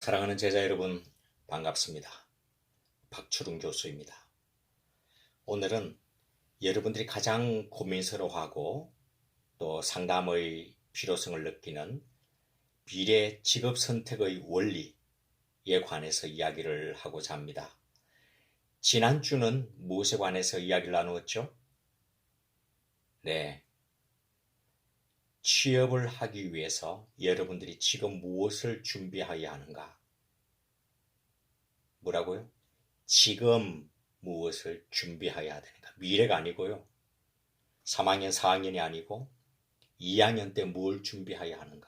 사랑하는 제자 여러분, 반갑습니다. 박철웅 교수입니다. 오늘은 여러분들이 가장 고민스러워하고 또 상담의 필요성을 느끼는 미래 직업 선택의 원리에 관해서 이야기를 하고자 합니다. 지난주는 무엇에 관해서 이야기를 나누었죠? 네. 취업을 하기 위해서 여러분들이 지금 무엇을 준비해야 하는가? 뭐라고요? 지금 무엇을 준비해야 되는가? 미래가 아니고요. 3학년, 4학년이 아니고 2학년 때 뭘 준비해야 하는가?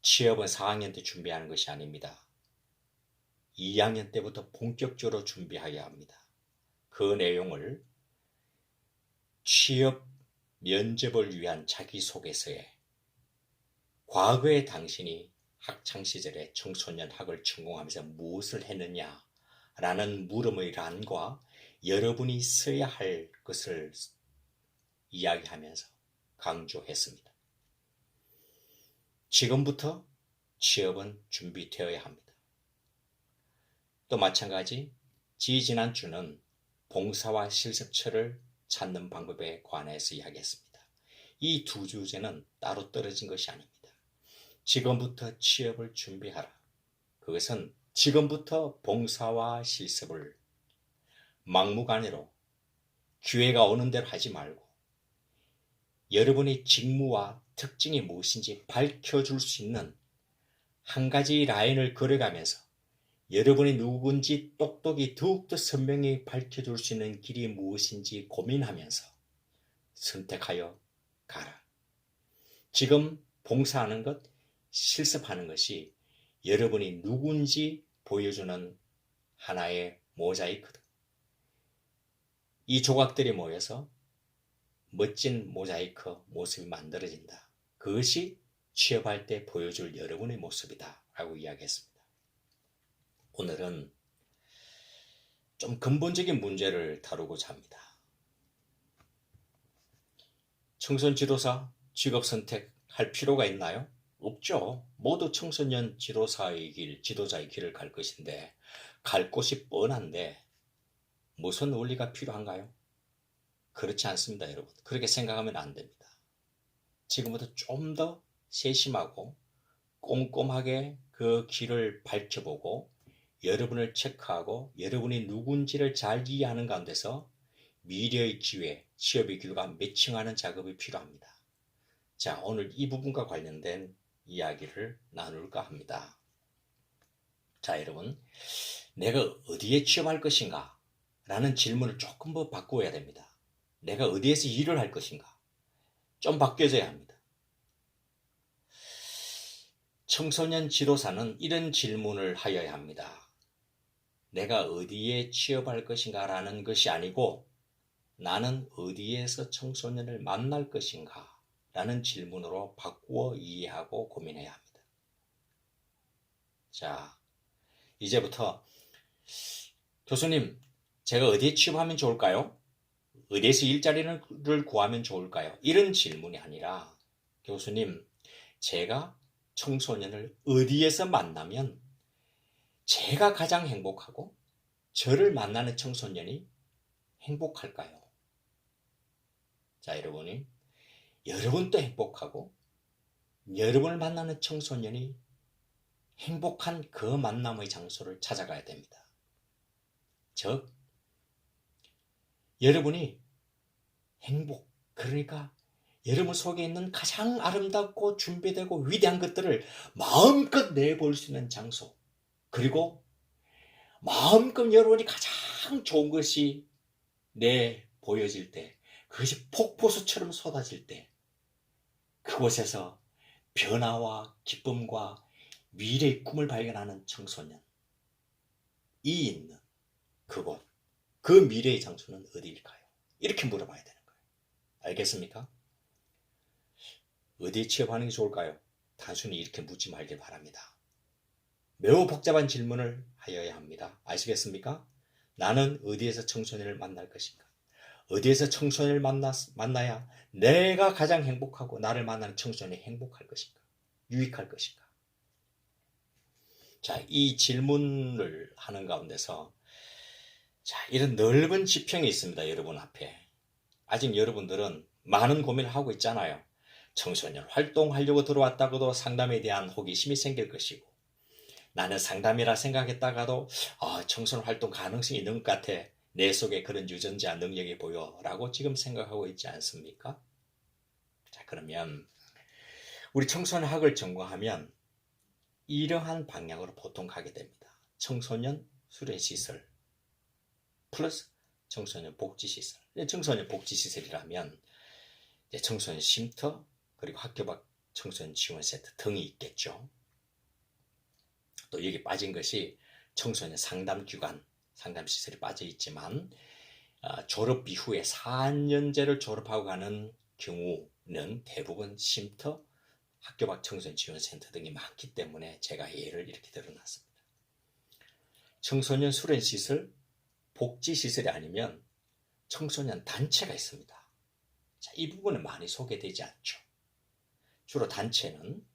취업은 4학년 때 준비하는 것이 아닙니다. 2학년 때부터 본격적으로 준비해야 합니다. 그 내용을 취업 면접을 위한 자기소개서에 과거에 당신이 학창시절에 청소년 학을 전공하면서 무엇을 했느냐 라는 물음의 란과 여러분이 써야 할 것을 이야기하면서 강조했습니다. 지금부터 취업은 준비되어야 합니다. 또 마찬가지 지지난주는 봉사와 실습처를 찾는 방법에 관해서 이야기했습니다. 이 두 주제는 따로 떨어진 것이 아닙니다. 지금부터 취업을 준비하라. 그것은 지금부터 봉사와 실습을 막무가내로 기회가 오는 대로 하지 말고 여러분의 직무와 특징이 무엇인지 밝혀줄 수 있는 한 가지 라인을 걸어가면서 여러분이 누군지 똑똑히 더욱더 선명히 밝혀줄 수 있는 길이 무엇인지 고민하면서 선택하여 가라. 지금 봉사하는 것, 실습하는 것이 여러분이 누군지 보여주는 하나의 모자이크다. 이 조각들이 모여서 멋진 모자이크 모습이 만들어진다. 그것이 취업할 때 보여줄 여러분의 모습이다 라고 이야기했습니다. 오늘은 좀 근본적인 문제를 다루고자 합니다. 청소년 지도사 직업 선택할 필요가 있나요? 없죠. 모두 청소년 지도사의 길, 지도자의 길을 갈 것인데 갈 곳이 뻔한데 무슨 원리가 필요한가요? 그렇지 않습니다, 여러분. 그렇게 생각하면 안 됩니다. 지금부터 좀 더 세심하고 꼼꼼하게 그 길을 밝혀보고 여러분을 체크하고 여러분이 누군지를 잘 이해하는 가운데서 미래의 기회, 취업의 길과 매칭하는 작업이 필요합니다. 자, 오늘 이 부분과 관련된 이야기를 나눌까 합니다. 자, 여러분, 내가 어디에 취업할 것인가? 라는 질문을 조금 더 바꾸어야 됩니다. 내가 어디에서 일을 할 것인가? 좀 바뀌어져야 합니다. 청소년 지도사는 이런 질문을 하여야 합니다. 내가 어디에 취업할 것인가 라는 것이 아니고 나는 어디에서 청소년을 만날 것인가 라는 질문으로 바꾸어 이해하고 고민해야 합니다. 자, 이제부터 교수님, 제가 어디에 취업하면 좋을까요? 어디에서 일자리를 구하면 좋을까요? 이런 질문이 아니라 교수님, 제가 청소년을 어디에서 만나면 제가 가장 행복하고 저를 만나는 청소년이 행복할까요? 자, 여러분도 행복하고 여러분을 만나는 청소년이 행복한 그 만남의 장소를 찾아가야 됩니다. 즉, 여러분이 행복, 그러니까 여러분 속에 있는 가장 아름답고 준비되고 위대한 것들을 마음껏 내볼 수 있는 장소, 그리고 마음껏 여러분이 가장 좋은 것이 보여질 때, 그것이 폭포수처럼 쏟아질 때, 그곳에서 변화와 기쁨과 미래의 꿈을 발견하는 청소년이 있는 그곳, 그 미래의 장소는 어디일까요? 이렇게 물어봐야 되는 거예요. 알겠습니까? 어디에 취업하는 게 좋을까요? 단순히 이렇게 묻지 말길 바랍니다. 매우 복잡한 질문을 하여야 합니다. 아시겠습니까? 나는 어디에서 청소년을 만날 것인가? 어디에서 청소년을 만나야 내가 가장 행복하고 나를 만나는 청소년이 행복할 것인가? 유익할 것인가? 자, 이 질문을 하는 가운데서 자, 이런 넓은 지평이 있습니다. 여러분 앞에. 아직 여러분들은 많은 고민을 하고 있잖아요. 청소년 활동하려고 들어왔다고도 상담에 대한 호기심이 생길 것이고, 나는 상담이라 생각했다가도 청소년 활동 가능성이 있는 것 같아. 내 속에 그런 유전자 능력이 보여 라고 지금 생각하고 있지 않습니까? 자, 그러면 우리 청소년학을 전공하면 이러한 방향으로 보통 가게 됩니다. 청소년 수련시설 플러스 청소년 복지시설. 청소년 복지시설이라면 청소년 쉼터 그리고 학교 밖 청소년 지원센터 등이 있겠죠. 또 여기 빠진 것이 청소년 상담기관, 상담시설이 빠져 있지만 졸업 이후에 4년제를 졸업하고 가는 경우는 대부분 쉼터, 학교 밖 청소년 지원센터 등이 많기 때문에 제가 예를 이렇게 들어놨습니다. 청소년 수련시설, 복지시설이 아니면 청소년 단체가 있습니다. 자, 이 부분은 많이 소개되지 않죠. 주로 단체는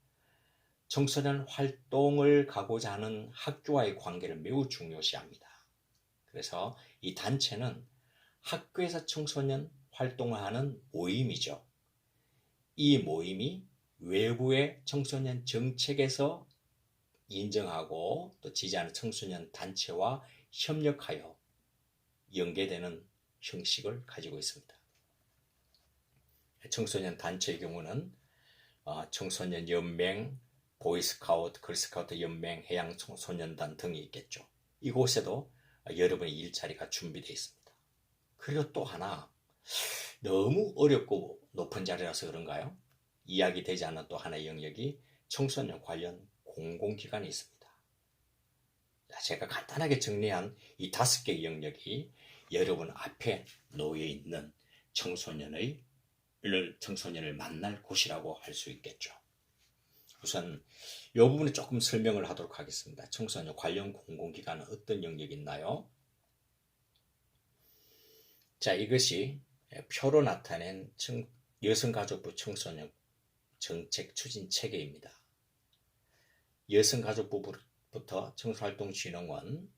청소년 활동을 가고자 하는 학교와의 관계를 매우 중요시합니다. 그래서 이 단체는 학교에서 청소년 활동을 하는 모임이죠. 이 모임이 외부의 청소년 정책에서 인정하고 또 지지하는 청소년 단체와 협력하여 연계되는 형식을 가지고 있습니다. 청소년 단체의 경우는 청소년 연맹, 보이스카우트, 걸스카우트 연맹, 해양청소년단 등이 있겠죠. 이곳에도 여러분의 일자리가 준비되어 있습니다. 그리고 또 하나, 너무 어렵고 높은 자리라서 그런가요? 이야기되지 않는 또 하나의 영역이 청소년 관련 공공기관이 있습니다. 제가 간단하게 정리한 이 5개의 영역이 여러분 앞에 놓여 있는 청소년을 만날 곳이라고 할 수 있겠죠. 우선 이 부분에 조금 설명을 하도록 하겠습니다. 청소년 관련 공공기관은 어떤 영역이 있나요? 자, 이것이 표로 나타낸 여성가족부 청소년 정책 추진 체계입니다. 여성가족부부터 청소년활동진흥원,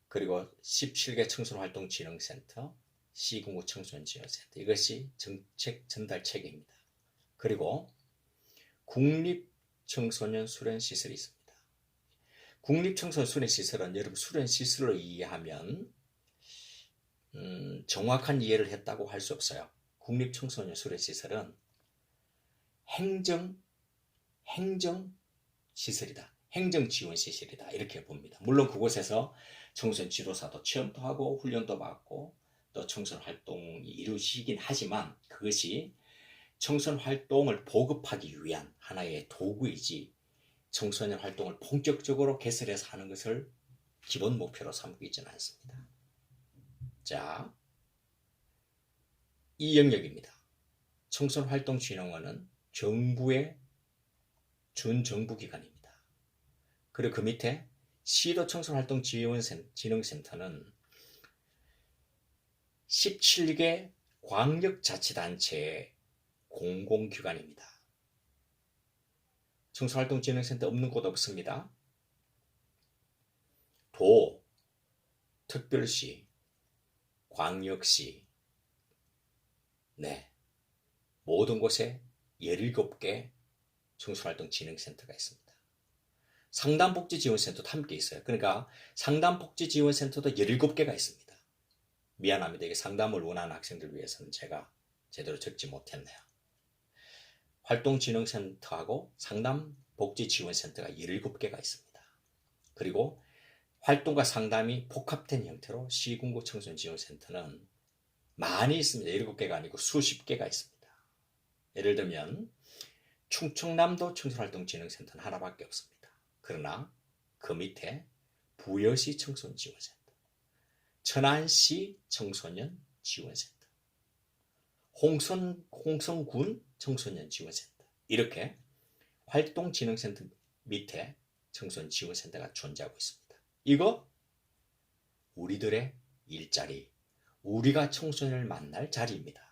그리고 17개 청소년활동진흥센터, 시군구 청소년지원센터, 이것이 정책 전달 체계입니다. 그리고 국립청소년 수련시설이 있습니다. 국립청소년 수련시설은 여러분 수련시설로 이해하면 정확한 이해를 했다고 할 수 없어요. 국립청소년 수련시설은 행정시설이다. 행정지원시설이다. 이렇게 봅니다. 물론 그곳에서 청소년 지도사도 체험도 하고 훈련도 받고 또 청소년 활동이 이루어지긴 하지만 그것이 청소년 활동을 보급하기 위한 하나의 도구이지 청소년 활동을 본격적으로 개설해서 하는 것을 기본 목표로 삼고 있지는 않습니다. 자, 이 영역입니다. 청소년활동진흥원은 정부의 준정부기관입니다. 그리고 그 밑에 시도 청소년활동진흥센터는 17개 광역자치단체의 공공기관입니다. 청소년활동진흥센터 없는 곳 없습니다. 도, 특별시, 광역시, 모든 곳에 17개 청소년활동진흥센터가 있습니다. 상담복지지원센터도 함께 있어요. 그러니까 상담복지지원센터도 17개가 있습니다. 미안합니다. 이게 상담을 원하는 학생들 위해서는 제가 제대로 적지 못했네요. 활동진흥센터하고 상담복지지원센터가 17개가 있습니다. 그리고 활동과 상담이 복합된 형태로 시군구 청소년지원센터는 많이 있습니다. 7개가 아니고 수십 개가 있습니다. 예를 들면 충청남도 청소년활동진흥센터는 하나밖에 없습니다. 그러나 그 밑에 부여시 청소년지원센터, 천안시 청소년지원센터, 홍성군 청소년지원센터, 이렇게 활동진흥센터 밑에 청소년지원센터가 존재하고 있습니다. 이거 우리들의 일자리, 우리가 청소년을 만날 자리입니다.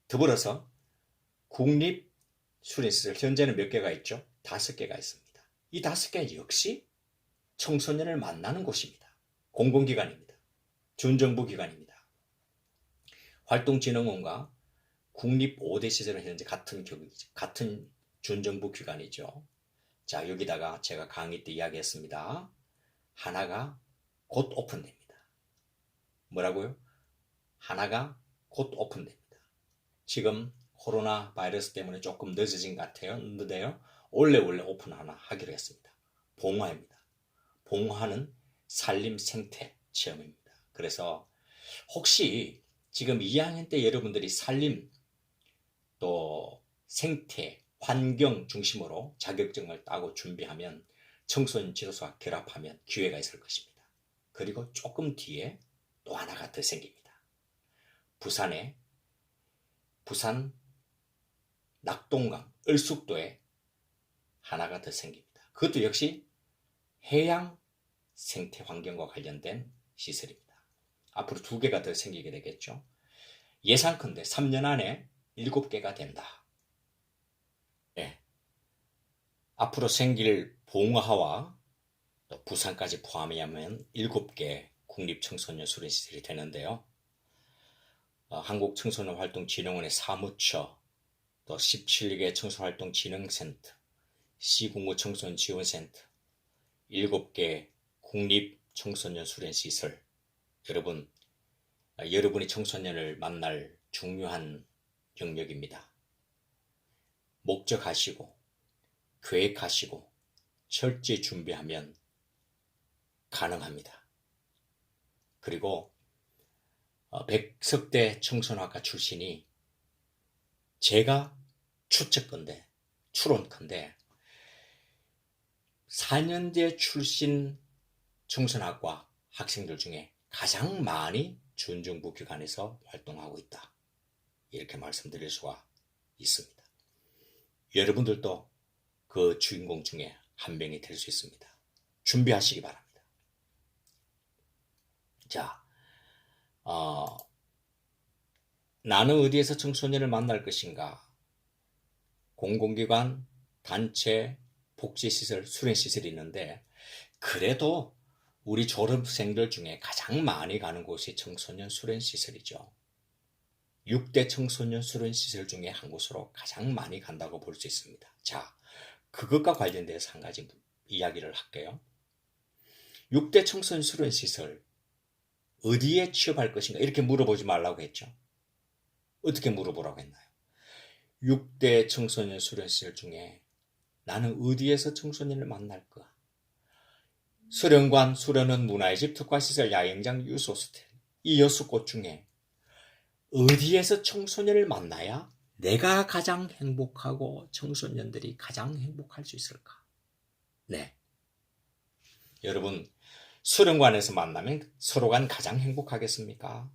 더불어서 국립수련시설 현재는 몇 개가 있죠? 5개가 있습니다. 이 5개 역시 청소년을 만나는 곳입니다. 공공기관입니다. 준정부 기관입니다. 활동진흥원과 국립 5대 시설은 현재 같은 준정부 기관이죠. 자, 여기다가 제가 강의 때 이야기했습니다. 하나가 곧 오픈됩니다. 뭐라고요? 하나가 곧 오픈됩니다. 지금 코로나 바이러스 때문에 조금 늦어진 것 같아요. 근데요, 원래 오픈 하나 하기로 했습니다. 봉화입니다. 봉화는 산림 생태 체험입니다. 그래서 혹시 지금 2학년 때 여러분들이 산림 또 생태 환경 중심으로 자격증을 따고 준비하면 청소년 지도사와 결합하면 기회가 있을 것입니다. 그리고 조금 뒤에 또 하나가 더 생깁니다. 부산 낙동강 을숙도에 하나가 더 생깁니다. 그것도 역시 해양 생태 환경과 관련된 시설입니다. 앞으로 2개가 더 생기게 되겠죠. 예상컨대 3년 안에 7개가 된다. 네. 앞으로 생길 봉화와 또 부산까지 포함하면 7개 국립청소년 수련시설이 되는데요. 한국청소년활동진흥원의 사무처, 또 17개 청소년활동진흥센터, 시군구 청소년지원센터, 7개 국립청소년 수련시설. 여러분이 청소년을 만날 중요한 영역입니다. 목적하시고 계획하시고 철저히 준비하면 가능합니다. 그리고 백석대 청소년학과 출신이 제가 추론컨대 4년제 출신 청소년학과 학생들 중에 가장 많이 준정부 기관에서 활동하고 있다. 이렇게 말씀드릴 수가 있습니다. 여러분들도 그 주인공 중에 한 명이 될 수 있습니다. 준비하시기 바랍니다. 자, 나는 어디에서 청소년을 만날 것인가? 공공기관, 단체, 복지시설, 수련시설이 있는데 그래도 우리 졸업생들 중에 가장 많이 가는 곳이 청소년 수련시설이죠. 6대 청소년 수련시설 중에 한 곳으로 가장 많이 간다고 볼 수 있습니다. 자, 그것과 관련돼서 한 가지 이야기를 할게요. 6대 청소년 수련시설 어디에 취업할 것인가 이렇게 물어보지 말라고 했죠. 어떻게 물어보라고 했나요? 6대 청소년 수련시설 중에 나는 어디에서 청소년을 만날까? 수련관, 수련원, 문화의 집, 특화시설, 야영장, 유소호스텔 이 6곳 중에 어디에서 청소년을 만나야 내가 가장 행복하고 청소년들이 가장 행복할 수 있을까? 네. 여러분, 수련관에서 만나면 서로가 가장 행복하겠습니까?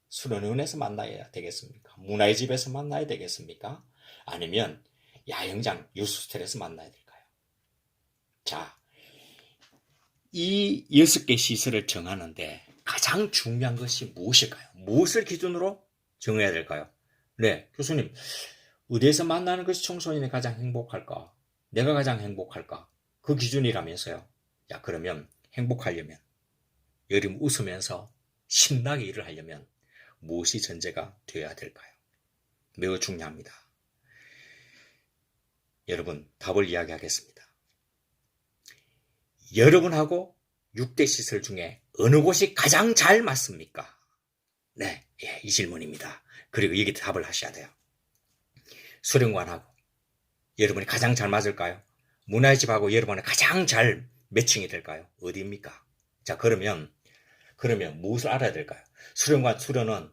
수련원에서 만나야 되겠습니까? 문화의 집에서 만나야 되겠습니까? 아니면 야영장, 유소호스텔에서 만나야 될까요? 자, 이 6개 시설을 정하는데 가장 중요한 것이 무엇일까요? 무엇을 기준으로 정해야 될까요? 네, 교수님, 어디에서 만나는 것이 청소년이 가장 행복할까? 내가 가장 행복할까? 그 기준이라면서요. 자, 그러면 행복하려면, 여러분 웃으면서 신나게 일을 하려면 무엇이 전제가 되어야 될까요? 매우 중요합니다. 여러분, 답을 이야기하겠습니다. 여러분하고 6대 시설 중에 어느 곳이 가장 잘 맞습니까? 네, 이 질문입니다. 그리고 여기 답을 하셔야 돼요. 수련관하고 여러분이 가장 잘 맞을까요? 문화의 집하고 여러분이 가장 잘 매칭이 될까요? 어디입니까? 자, 그러면 무엇을 알아야 될까요? 수련관, 수련원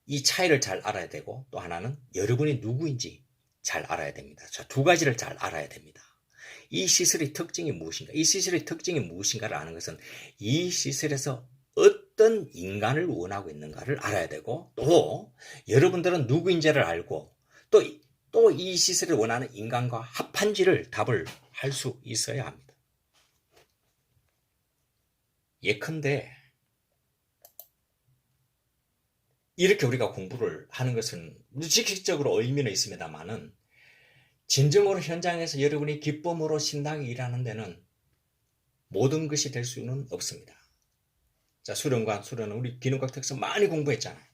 이 차이를 잘 알아야 되고 또 하나는 여러분이 누구인지 잘 알아야 됩니다. 자, 2가지를 잘 알아야 됩니다. 이 시설의 특징이 무엇인가? 이 시설의 특징이 무엇인가를 아는 것은 이 시설에서 어떤 인간을 원하고 있는가를 알아야 되고 또 여러분들은 누구인지를 알고 또 이 시설을 원하는 인간과 합한지를 답을 할 수 있어야 합니다. 예컨대 이렇게 우리가 공부를 하는 것은 직접적으로 의미는 있습니다만은 진정으로 현장에서 여러분이 기쁨으로 신나게 일하는 데는 모든 것이 될 수는 없습니다. 자, 수련은 우리 기능학 특성 많이 공부했잖아요.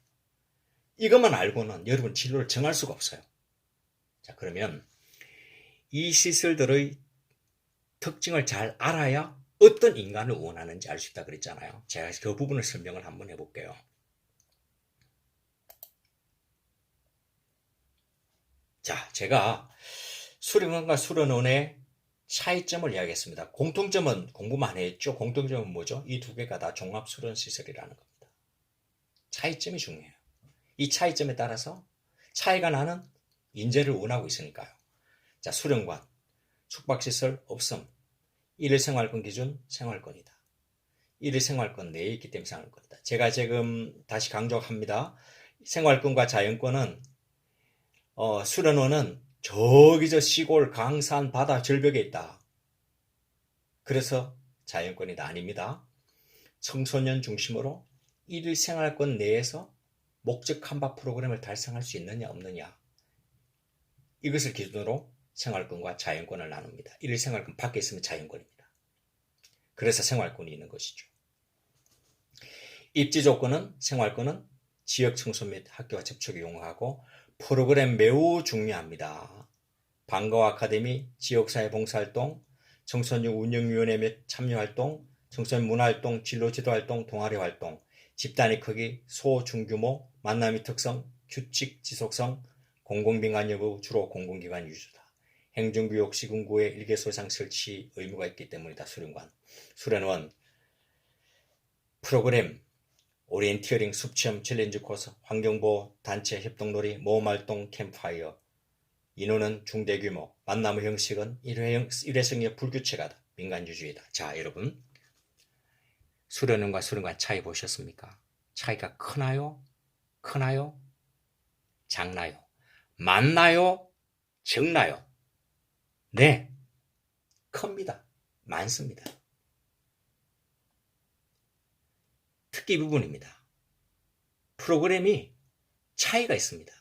이것만 알고는 여러분 진로를 정할 수가 없어요. 자, 그러면 이 시설들의 특징을 잘 알아야 어떤 인간을 원하는지 알 수 있다 그랬잖아요. 제가 그 부분을 설명을 한번 해볼게요. 자, 제가 수련원과 수련원의 차이점을 이야기했습니다. 공통점은 공부 많이 했죠. 공통점은 뭐죠? 이 두 개가 다 종합수련시설이라는 겁니다. 차이점이 중요해요. 이 차이점에 따라서 차이가 나는 인재를 원하고 있으니까요. 자, 수련관, 숙박시설 없음, 일일생활권 기준 생활권이다. 일일생활권 내에 있기 때문에 생활권이다. 제가 지금 다시 강조합니다. 생활권과 자연권은 수련원은 저기 저 시골 강산 바다 절벽에 있다. 그래서 자연권이다. 아닙니다. 청소년 중심으로 일일생활권 내에서 목적 한바 프로그램을 달성할 수 있느냐 없느냐, 이것을 기준으로 생활권과 자연권을 나눕니다. 일일생활권 밖에 있으면 자연권입니다. 그래서 생활권이 있는 것이죠. 입지 조건은 생활권은 지역 청소 및 학교와 접촉이 용이하고 프로그램 매우 중요합니다. 방과후 아카데미, 지역사회 봉사활동, 청소년 운영위원회 및 참여활동, 청소년 문화활동, 진로지도활동, 동아리활동, 집단의 크기, 소, 중규모, 만남의 특성, 규칙, 지속성, 공공빈관 여부, 주로 공공기관 위주다. 행정구역 시군구에 1개소 이상 설치 의무가 있기 때문이다. 수련원, 프로그램, 오리엔티어링, 숲체험, 챌린지 코스, 환경보호, 단체, 협동놀이, 모험활동, 캠프파이어. 인원은 중대규모, 만남의 형식은 일회성의 불규칙하다. 민간주의다. 자, 여러분, 수련원과 수련관 차이 보셨습니까? 차이가 크나요? 작나요? 많나요? 적나요? 네, 큽니다. 많습니다. 특기 부분입니다. 프로그램이 차이가 있습니다.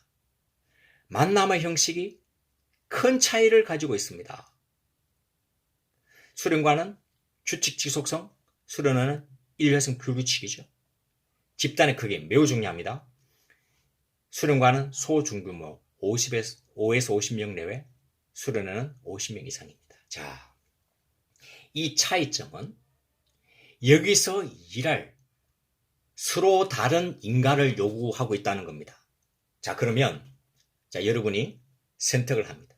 만남의 형식이 큰 차이를 가지고 있습니다. 수련관은 규칙 지속성, 수련원은 일회성 불규칙이죠. 집단의 크기 매우 중요합니다. 수련관은 소중규모 5에서 50명 내외, 수련원은 50명 이상입니다. 자, 이 차이점은 여기서 일할 서로 다른 인간을 요구하고 있다는 겁니다. 자, 그러면 여러분이 선택을 합니다.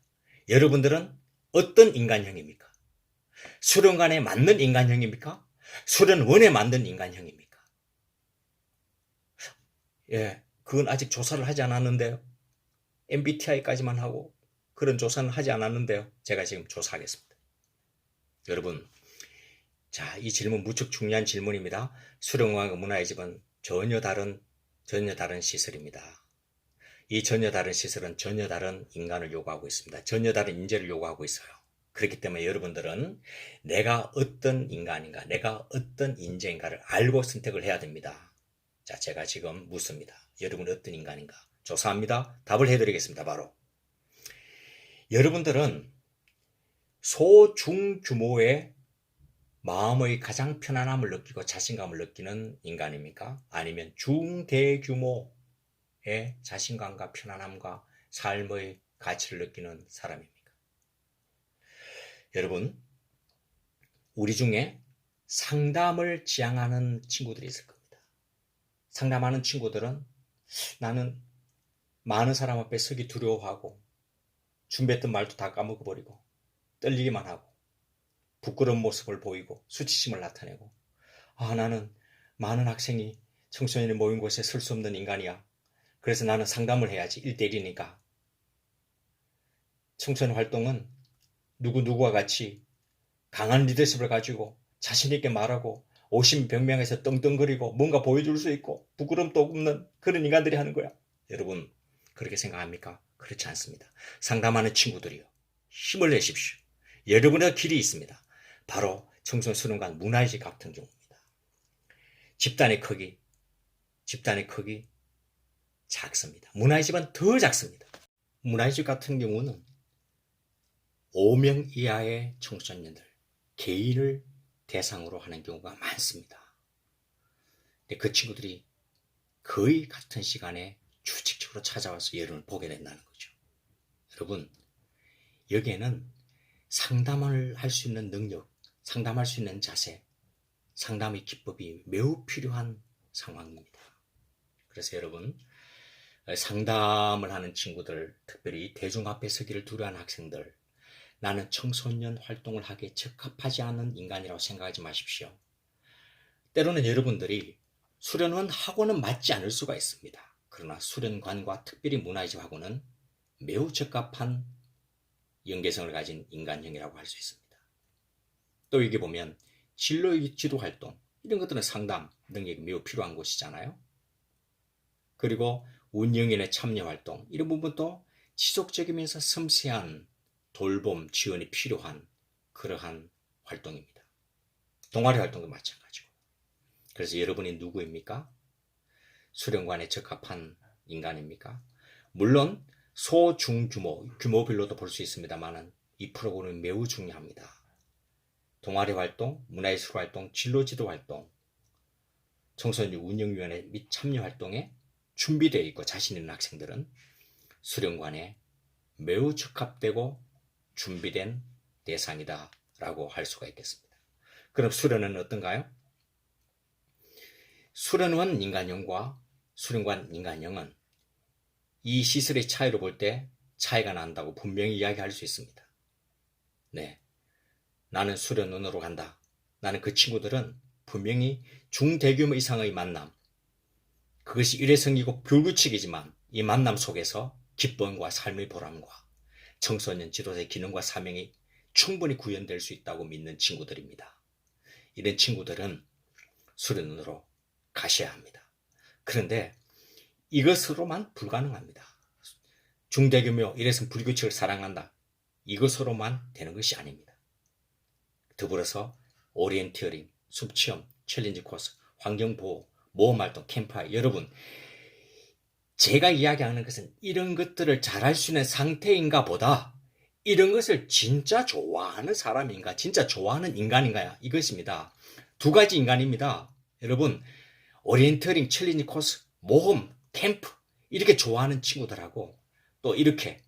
여러분들은 어떤 인간형입니까? 수련관에 맞는 인간형입니까? 수련원에 맞는 인간형입니까? 예, 그건 아직 조사를 하지 않았는데요. MBTI까지만 하고 그런 조사는 하지 않았는데요. 제가 지금 조사하겠습니다. 여러분, 자, 이 질문 무척 중요한 질문입니다. 수련관과 문화의 집은 전혀 다른 시설입니다. 이 전혀 다른 시설은 전혀 다른 인간을 요구하고 있습니다. 전혀 다른 인재를 요구하고 있어요. 그렇기 때문에 여러분들은 내가 어떤 인간인가, 내가 어떤 인재인가를 알고 선택을 해야 됩니다. 자, 제가 지금 묻습니다. 여러분은 어떤 인간인가? 조사합니다. 답을 해드리겠습니다. 바로 여러분들은 소중규모의 마음의 가장 편안함을 느끼고 자신감을 느끼는 인간입니까? 아니면 중대규모의 자신감과 편안함과 삶의 가치를 느끼는 사람입니까? 여러분, 우리 중에 상담을 지향하는 친구들이 있을 겁니다. 상담하는 친구들은 나는 많은 사람 앞에 서기 두려워하고 준비했던 말도 다 까먹어버리고 떨리기만 하고 부끄러운 모습을 보이고 수치심을 나타내고, 나는 많은 학생이 청소년이 모인 곳에 설 수 없는 인간이야. 그래서 나는 상담을 해야지. 1대1이니까. 청소년 활동은 누구와 같이 강한 리더십을 가지고 자신있게 말하고 오심병명에서 떵떵거리고 뭔가 보여줄 수 있고 부끄럼도 없는 그런 인간들이 하는 거야. 여러분, 그렇게 생각합니까? 그렇지 않습니다. 상담하는 친구들이요, 힘을 내십시오. 여러분의 길이 있습니다. 바로 청소년 수련관 문화의 집 같은 경우입니다. 집단의 크기 작습니다. 문화의 집은 더 작습니다. 문화의 집 같은 경우는 5명 이하의 청소년들, 개인을 대상으로 하는 경우가 많습니다. 근데 그 친구들이 거의 같은 시간에 규칙적으로 찾아와서 여러분을 보게 된다는 거죠. 여러분, 여기에는 상담을 할 수 있는 능력, 상담할 수 있는 자세, 상담의 기법이 매우 필요한 상황입니다. 그래서 여러분, 상담을 하는 친구들, 특별히 대중 앞에 서기를 두려워하는 학생들, 나는 청소년 활동을 하기에 적합하지 않은 인간이라고 생각하지 마십시오. 때로는 여러분들이 수련원 학원은 맞지 않을 수가 있습니다. 그러나 수련관과 특별히 문화의집 학원은 매우 적합한 연계성을 가진 인간형이라고 할 수 있습니다. 또 여기 보면 진로의 지도 활동, 이런 것들은 상담 능력이 매우 필요한 곳이잖아요. 그리고 운영인의 참여 활동, 이런 부분도 지속적이면서 섬세한 돌봄, 지원이 필요한 그러한 활동입니다. 동아리 활동도 마찬가지고. 그래서 여러분이 누구입니까? 수련관에 적합한 인간입니까? 물론 소, 중 규모별로도 볼 수 있습니다만 이 프로그램은 매우 중요합니다. 동아리 활동, 문화예술 활동, 진로지도 활동, 청소년 운영위원회 및 참여 활동에 준비되어 있고 자신 있는 학생들은 수련관에 매우 적합되고 준비된 대상이다 라고 할 수가 있겠습니다. 그럼 수련은 어떤가요? 수련원 인간형과 수련관 인간형은 이 시설의 차이로 볼 때 차이가 난다고 분명히 이야기할 수 있습니다. 네, 나는 수련원으로 간다. 나는 그 친구들은 분명히 중대규모 이상의 만남, 그것이 일회성이고 불규칙이지만 이 만남 속에서 기쁨과 삶의 보람과 청소년 지도자의 기능과 사명이 충분히 구현될 수 있다고 믿는 친구들입니다. 이런 친구들은 수련원으로 가셔야 합니다. 그런데 이것으로만 불가능합니다. 중대규모 일회성 불규칙을 사랑한다. 이것으로만 되는 것이 아닙니다. 더불어서 오리엔티어링, 숲체험, 챌린지 코스, 환경보호, 모험활동, 캠프파이어, 여러분, 제가 이야기하는 것은 이런 것들을 잘할 수 있는 상태인가 보다 이런 것을 진짜 좋아하는 사람인가, 진짜 좋아하는 인간인가, 이것입니다. 두 가지 인간입니다. 여러분, 오리엔터링, 챌린지 코스, 모험, 캠프 이렇게 좋아하는 친구들하고 또 이렇게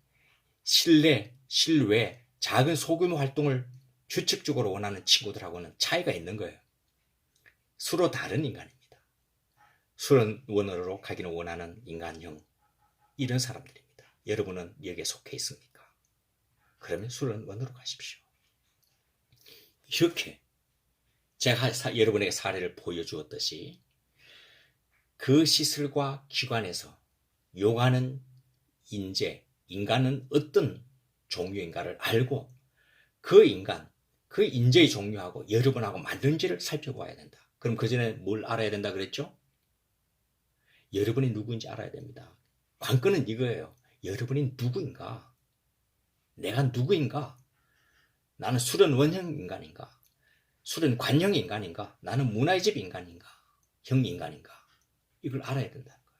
실내, 실외, 작은 소규모 활동을 규칙적으로 원하는 친구들하고는 차이가 있는 거예요. 서로 다른 인간입니다. 수련원으로 가기를 원하는 인간형, 이런 사람들입니다. 여러분은 여기에 속해 있습니까? 그러면 수련원으로 가십시오. 이렇게 제가 여러분에게 사례를 보여주었듯이 그 시설과 기관에서 요구하는 인간은 어떤 종류인가를 알고 그 인간, 그 인재의 종류하고 여러분하고 맞는지를 살펴봐야 된다. 그럼 그 전에 뭘 알아야 된다 그랬죠? 여러분이 누구인지 알아야 됩니다. 관건은 이거예요. 여러분이 누구인가? 내가 누구인가? 나는 수련원형 인간인가? 수련관형 인간인가? 나는 문화의집 인간인가? 형 인간인가? 이걸 알아야 된다는 거예요.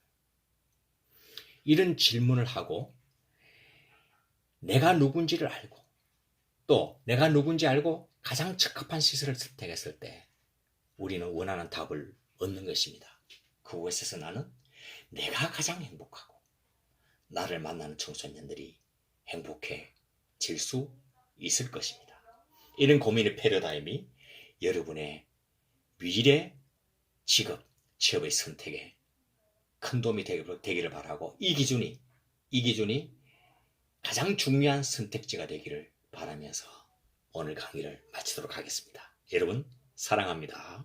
이런 질문을 하고 내가 누군지를 알고 또 내가 누군지 알고 가장 적합한 시설을 선택했을 때 우리는 원하는 답을 얻는 것입니다. 그곳에서 나는 내가 가장 행복하고 나를 만나는 청소년들이 행복해질 수 있을 것입니다. 이런 고민의 패러다임이 여러분의 미래 직업, 취업의 선택에 큰 도움이 되기를 바라고 이 기준이 가장 중요한 선택지가 되기를 바라면서 오늘 강의를 마치도록 하겠습니다. 여러분 사랑합니다.